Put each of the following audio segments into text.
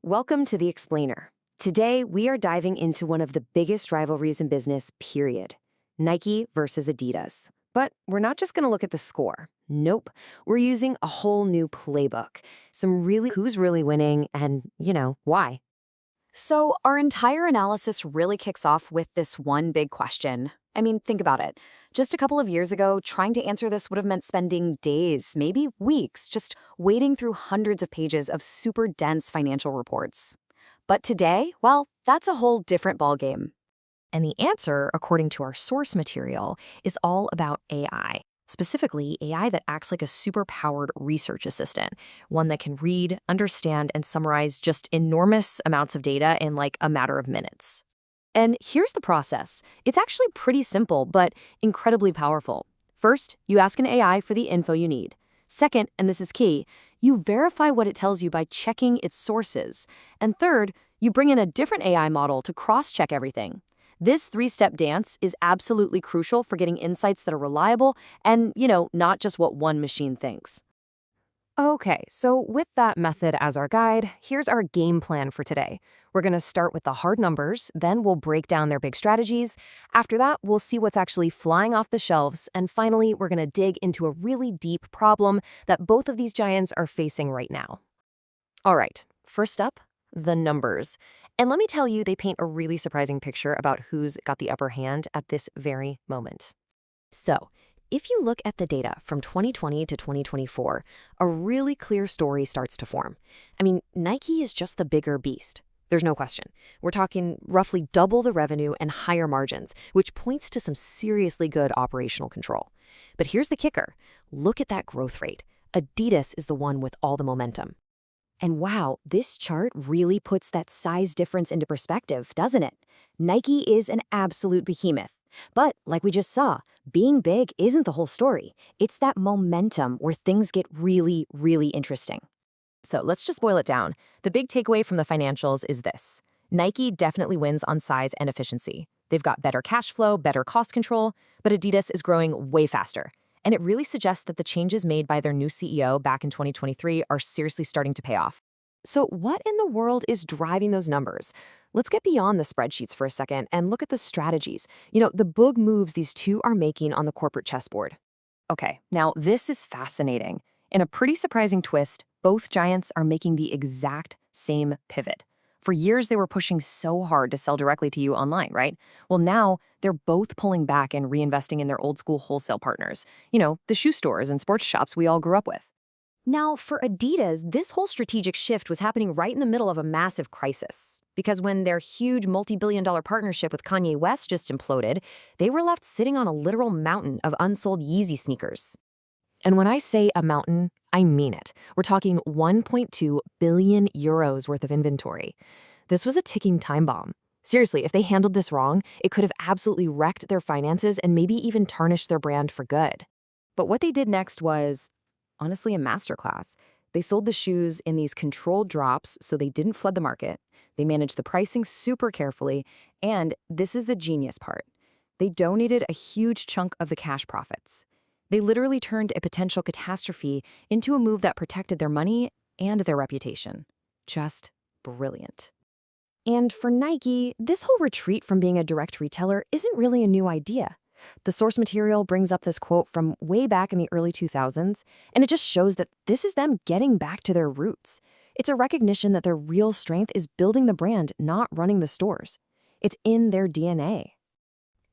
Welcome to The Explainer. Today, we are diving into one of the biggest rivalries in business, period. Nike versus Adidas. But we're not just going to look at the score. Nope. We're using a whole new playbook. Who's really winning and, why. So, our entire analysis really kicks off with this one big question. I mean, think about it. Just a couple of years ago, trying to answer this would have meant spending days, maybe weeks, just wading through hundreds of pages of super dense financial reports. But today, well, that's a whole different ballgame. And the answer, according to our source material, is all about AI. Specifically, AI that acts like a super-powered research assistant, one that can read, understand, and summarize just enormous amounts of data in like a matter of minutes. And here's the process. It's actually pretty simple, but incredibly powerful. First, you ask an AI for the info you need. Second, and this is key, you verify what it tells you by checking its sources. And third, you bring in a different AI model to cross-check everything. This three-step dance is absolutely crucial for getting insights that are reliable and, not just what one machine thinks. Okay, so with that method as our guide, here's our game plan for today. We're going to start with the hard numbers, then we'll break down their big strategies. After that, we'll see what's actually flying off the shelves, and finally, we're going to dig into a really deep problem that both of these giants are facing right now. All right, first up, the numbers. And let me tell you, they paint a really surprising picture about who's got the upper hand at this very moment. So, if you look at the data from 2020 to 2024, a really clear story starts to form. I mean, Nike is just the bigger beast. There's no question. We're talking roughly double the revenue and higher margins, which points to some seriously good operational control. But here's the kicker. Look at that growth rate. Adidas is the one with all the momentum. And wow, this chart really puts that size difference into perspective, doesn't it? Nike is an absolute behemoth. But like we just saw, being big isn't the whole story. It's that momentum where things get really, really interesting. So let's just boil it down. The big takeaway from the financials is this. Nike definitely wins on size and efficiency. They've got better cash flow, better cost control, but Adidas is growing way faster. And it really suggests that the changes made by their new CEO back in 2023 are seriously starting to pay off. So what in the world is driving those numbers? Let's get beyond the spreadsheets for a second and look at the strategies. The big moves these two are making on the corporate chessboard. Okay, now this is fascinating. In a pretty surprising twist, both giants are making the exact same pivot. For years, they were pushing so hard to sell directly to you online, right? Well, now they're both pulling back and reinvesting in their old school wholesale partners. The shoe stores and sports shops we all grew up with. Now, for Adidas, this whole strategic shift was happening right in the middle of a massive crisis. Because when their huge multi-billion-dollar partnership with Kanye West just imploded, they were left sitting on a literal mountain of unsold Yeezy sneakers. And when I say a mountain, I mean it. We're talking 1.2 billion euros worth of inventory. This was a ticking time bomb. Seriously, if they handled this wrong, it could have absolutely wrecked their finances and maybe even tarnished their brand for good. But what they did next was, honestly, a masterclass. They sold the shoes in these controlled drops so they didn't flood the market. They managed the pricing super carefully, and this is the genius part. They donated a huge chunk of the cash profits. They literally turned a potential catastrophe into a move that protected their money and their reputation. Just brilliant. And for Nike, this whole retreat from being a direct retailer isn't really a new idea. The source material brings up this quote from way back in the early 2000s, and it just shows that this is them getting back to their roots. It's a recognition that their real strength is building the brand, not running the stores. It's in their DNA.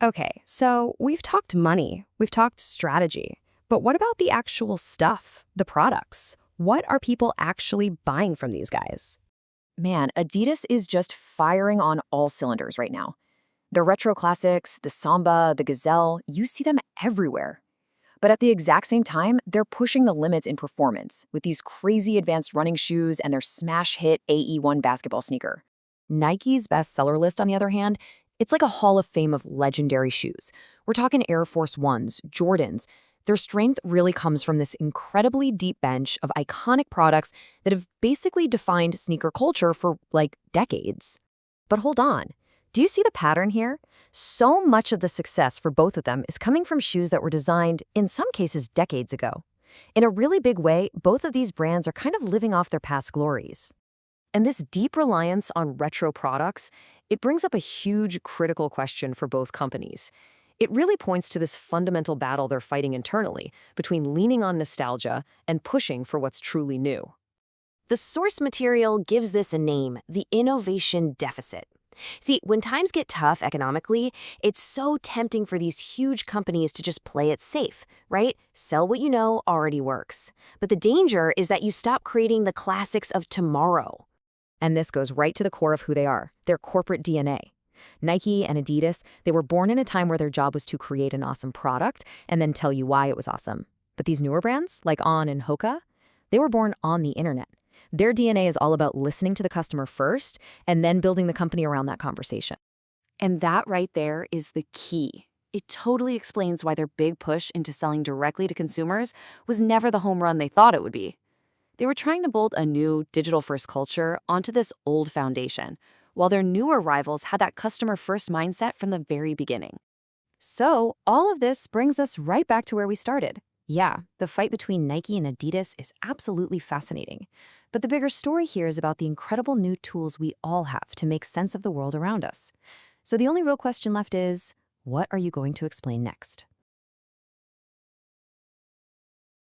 Okay, so we've talked money, we've talked strategy, but what about the actual stuff, the products? What are people actually buying from these guys? Man, Adidas is just firing on all cylinders right now. The retro classics, the Samba, the Gazelle, you see them everywhere. But at the exact same time, they're pushing the limits in performance with these crazy advanced running shoes and their smash hit AE1 basketball sneaker. Nike's bestseller list, on the other hand, it's like a hall of fame of legendary shoes. We're talking Air Force Ones, Jordans. Their strength really comes from this incredibly deep bench of iconic products that have basically defined sneaker culture for, decades. But hold on. Do you see the pattern here? So much of the success for both of them is coming from shoes that were designed, in some cases, decades ago. In a really big way, both of these brands are kind of living off their past glories. And this deep reliance on retro products, it brings up a huge critical question for both companies. It really points to this fundamental battle they're fighting internally between leaning on nostalgia and pushing for what's truly new. The source material gives this a name, the innovation deficit. See, when times get tough economically, it's so tempting for these huge companies to just play it safe, right? Sell what you know already works. But the danger is that you stop creating the classics of tomorrow. And this goes right to the core of who they are, their corporate DNA. Nike and Adidas, they were born in a time where their job was to create an awesome product and then tell you why it was awesome. But these newer brands, like On and Hoka, they were born on the internet. Their DNA is all about listening to the customer first and then building the company around that conversation. And that right there is the key. It totally explains why their big push into selling directly to consumers was never the home run they thought it would be. They were trying to build a new digital-first culture onto this old foundation, while their newer rivals had that customer-first mindset from the very beginning. So, all of this brings us right back to where we started. Yeah, the fight between Nike and Adidas is absolutely fascinating. But the bigger story here is about the incredible new tools we all have to make sense of the world around us. So the only real question left is, what are you going to explain next?